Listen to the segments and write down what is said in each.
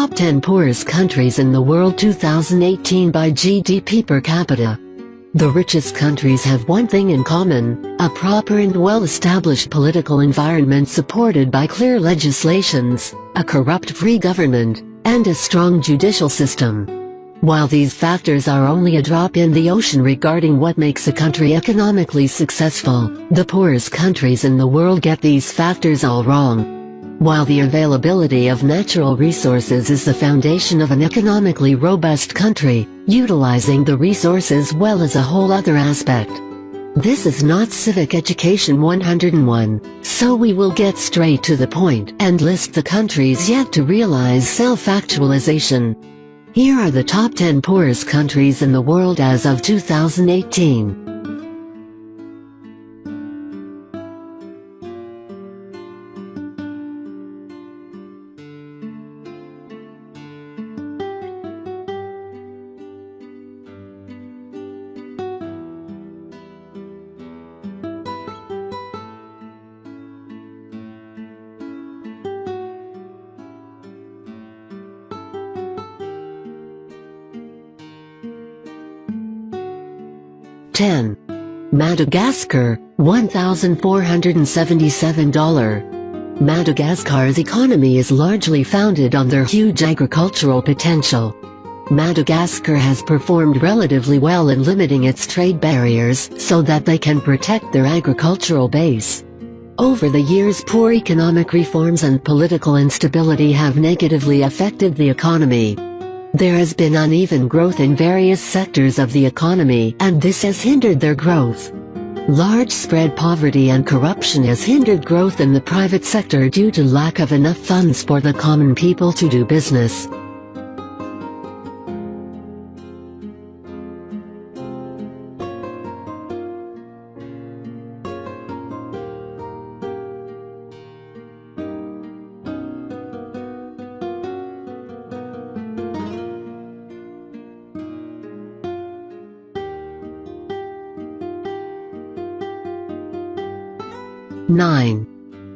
Top 10 Poorest Countries in the World 2018 by GDP per capita. The richest countries have one thing in common: a proper and well-established political environment supported by clear legislations, a corrupt-free government, and a strong judicial system. While these factors are only a drop in the ocean regarding what makes a country economically successful, the poorest countries in the world get these factors all wrong. While the availability of natural resources is the foundation of an economically robust country, utilizing the resources well is a whole other aspect. This is not Civic Education 101, so we will get straight to the point and list the countries yet to realize self-actualization. Here are the top 10 poorest countries in the world as of 2018. Madagascar, $1,477. Madagascar's economy is largely founded on their huge agricultural potential. Madagascar has performed relatively well in limiting its trade barriers so that they can protect their agricultural base. Over the years, poor economic reforms and political instability have negatively affected the economy. There has been uneven growth in various sectors of the economy, and this has hindered their growth. Large-spread poverty and corruption has hindered growth in the private sector due to lack of enough funds for the common people to do business.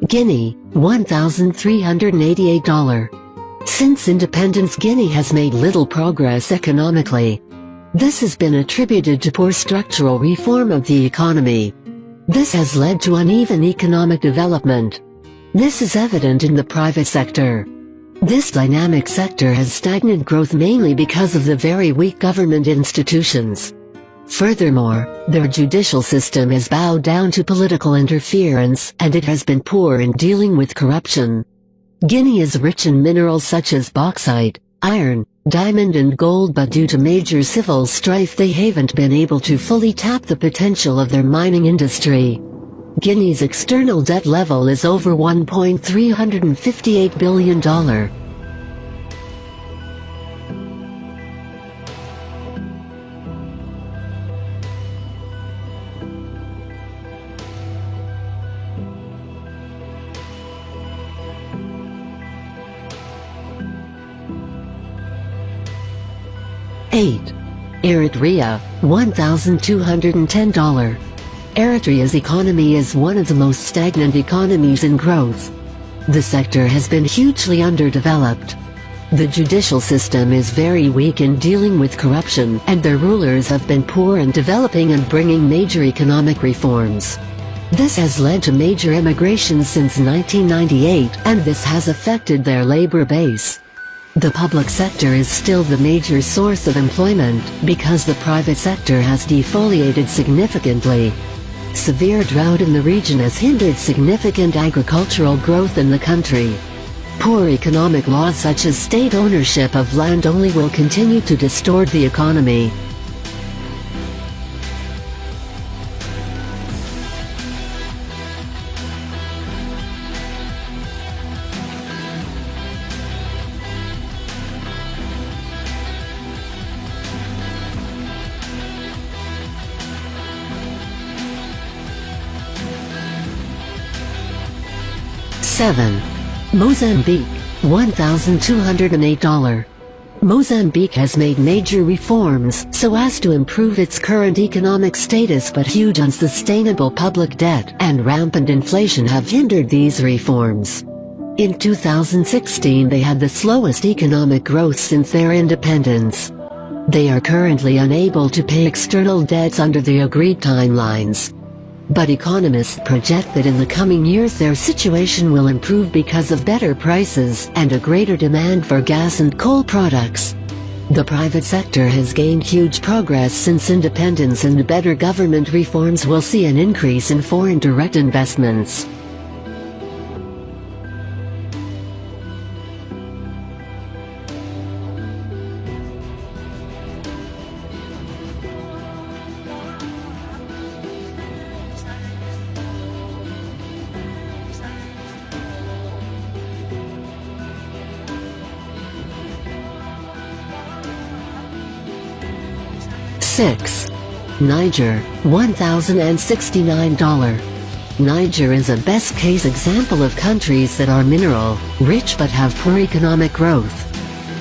Guinea, $1,388. Since independence, Guinea has made little progress economically. This has been attributed to poor structural reform of the economy. This has led to uneven economic development. This is evident in the private sector. This dynamic sector has stagnant growth mainly because of the very weak government institutions. Furthermore, their judicial system has bowed down to political interference, and it has been poor in dealing with corruption. Guinea is rich in minerals such as bauxite, iron, diamond and gold, but due to major civil strife they haven't been able to fully tap the potential of their mining industry. Guinea's external debt level is over $1.358 billion. 8. Eritrea, $1,210. Eritrea's economy is one of the most stagnant economies in growth. The sector has been hugely underdeveloped. The judicial system is very weak in dealing with corruption, and their rulers have been poor in developing and bringing major economic reforms. This has led to major immigration since 1998, and this has affected their labor base. The public sector is still the major source of employment, because the private sector has defoliated significantly. Severe drought in the region has hindered significant agricultural growth in the country. Poor economic laws such as state ownership of land only will continue to distort the economy. Mozambique, $1,208. Mozambique has made major reforms so as to improve its current economic status, but huge unsustainable public debt and rampant inflation have hindered these reforms. In 2016 they had the slowest economic growth since their independence. They are currently unable to pay external debts under the agreed timelines. But economists project that in the coming years their situation will improve because of better prices and a greater demand for gas and coal products. The private sector has gained huge progress since independence, and better government reforms will see an increase in foreign direct investments. Six. Niger, $1,069. Niger is a best-case example of countries that are mineral-rich but have poor economic growth.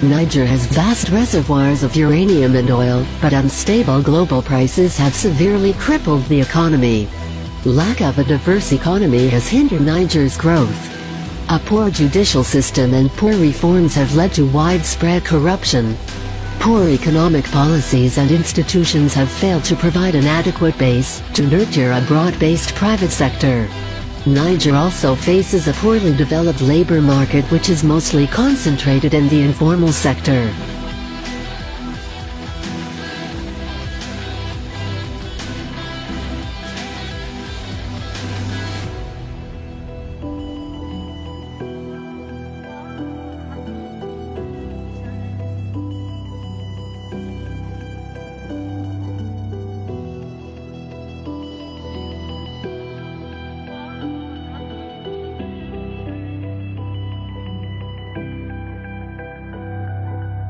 Niger has vast reservoirs of uranium and oil, but unstable global prices have severely crippled the economy. Lack of a diverse economy has hindered Niger's growth. A poor judicial system and poor reforms have led to widespread corruption. Poor economic policies and institutions have failed to provide an adequate base to nurture a broad-based private sector. Niger also faces a poorly developed labor market, which is mostly concentrated in the informal sector.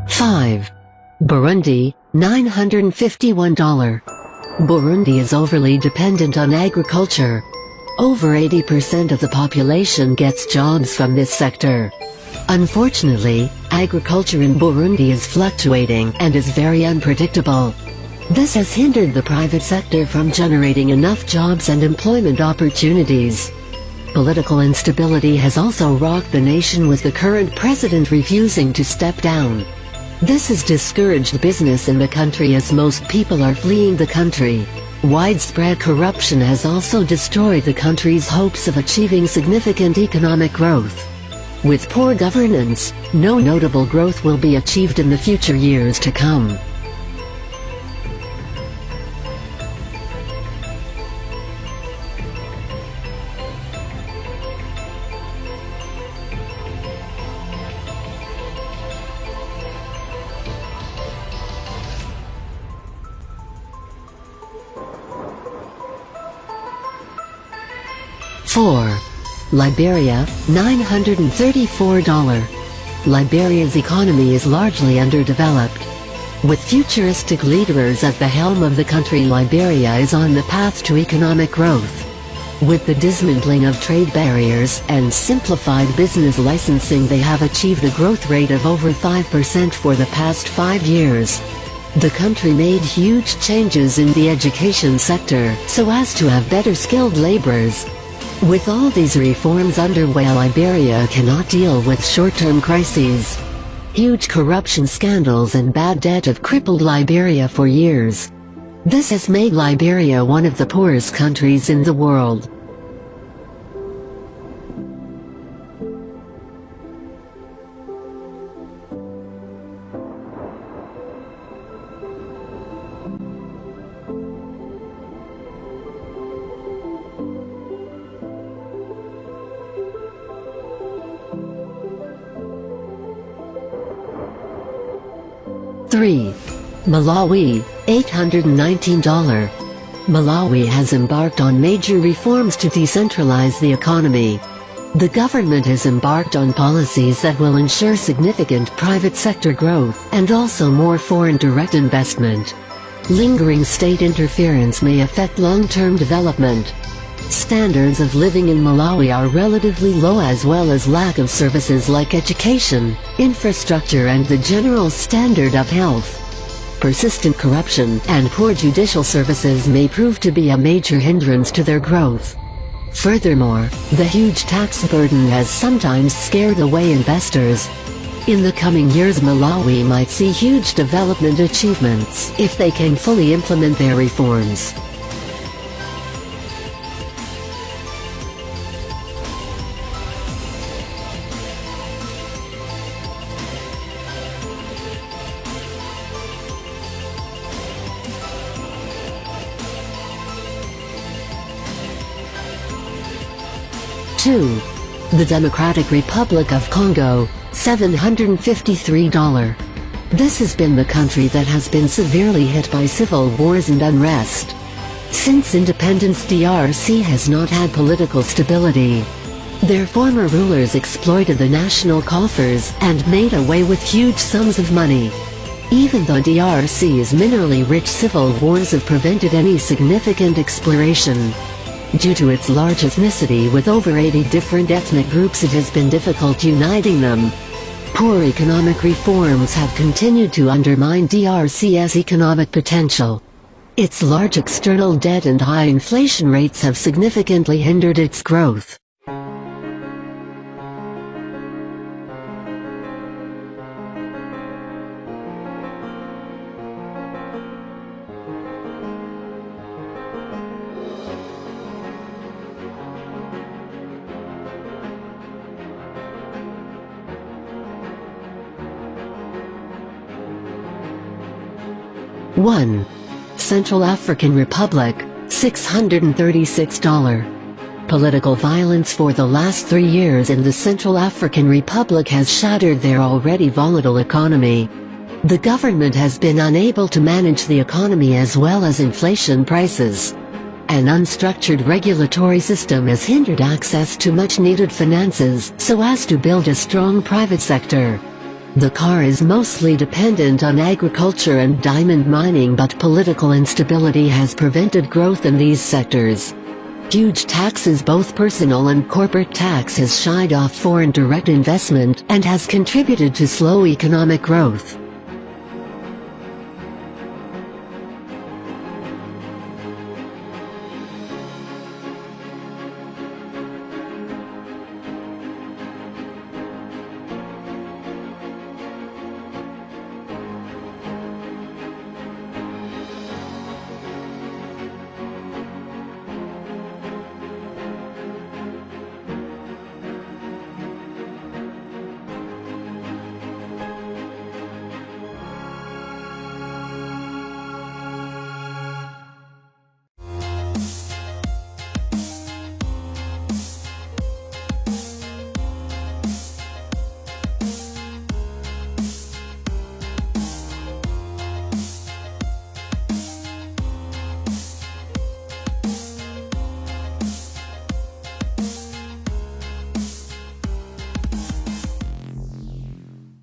Five. Burundi, $951. Burundi is overly dependent on agriculture. Over 80% of the population gets jobs from this sector. Unfortunately, agriculture in Burundi is fluctuating and is very unpredictable. This has hindered the private sector from generating enough jobs and employment opportunities. Political instability has also rocked the nation, with the current president refusing to step down. This has discouraged business in the country, as most people are fleeing the country. Widespread corruption has also destroyed the country's hopes of achieving significant economic growth. With poor governance, no notable growth will be achieved in the future years to come. Four. Liberia, $934. Liberia's economy is largely underdeveloped. With futuristic leaders at the helm of the country, Liberia is on the path to economic growth. With the dismantling of trade barriers and simplified business licensing, they have achieved a growth rate of over 5% for the past 5 years. The country made huge changes in the education sector so as to have better skilled laborers. With all these reforms underway, Liberia cannot deal with short-term crises. Huge corruption scandals and bad debt have crippled Liberia for years. This has made Liberia one of the poorest countries in the world. Three. Malawi, $819. Malawi has embarked on major reforms to decentralize the economy. The government has embarked on policies that will ensure significant private sector growth and also more foreign direct investment. Lingering state interference may affect long-term development. Standards of living in Malawi are relatively low, as well as lack of services like education, infrastructure and the general standard of health. Persistent corruption and poor judicial services may prove to be a major hindrance to their growth. Furthermore, the huge tax burden has sometimes scared away investors. In the coming years, Malawi might see huge development achievements if they can fully implement their reforms. Two. The Democratic Republic of Congo, $753. This has been the country that has been severely hit by civil wars and unrest. Since independence, DRC has not had political stability. Their former rulers exploited the national coffers and made away with huge sums of money. Even though DRC's minerally rich, civil wars have prevented any significant exploration. Due to its large ethnicity with over 80 different ethnic groups, it has been difficult uniting them. Poor economic reforms have continued to undermine DRC's economic potential. Its large external debt and high inflation rates have significantly hindered its growth. One. Central African Republic, $636. Political violence for the last 3 years in the Central African Republic has shattered their already volatile economy. The government has been unable to manage the economy as well as inflation prices. An unstructured regulatory system has hindered access to much-needed finances so as to build a strong private sector. The CAR is mostly dependent on agriculture and diamond mining, but political instability has prevented growth in these sectors. Huge taxes, both personal and corporate tax, has shied off foreign direct investment and has contributed to slow economic growth.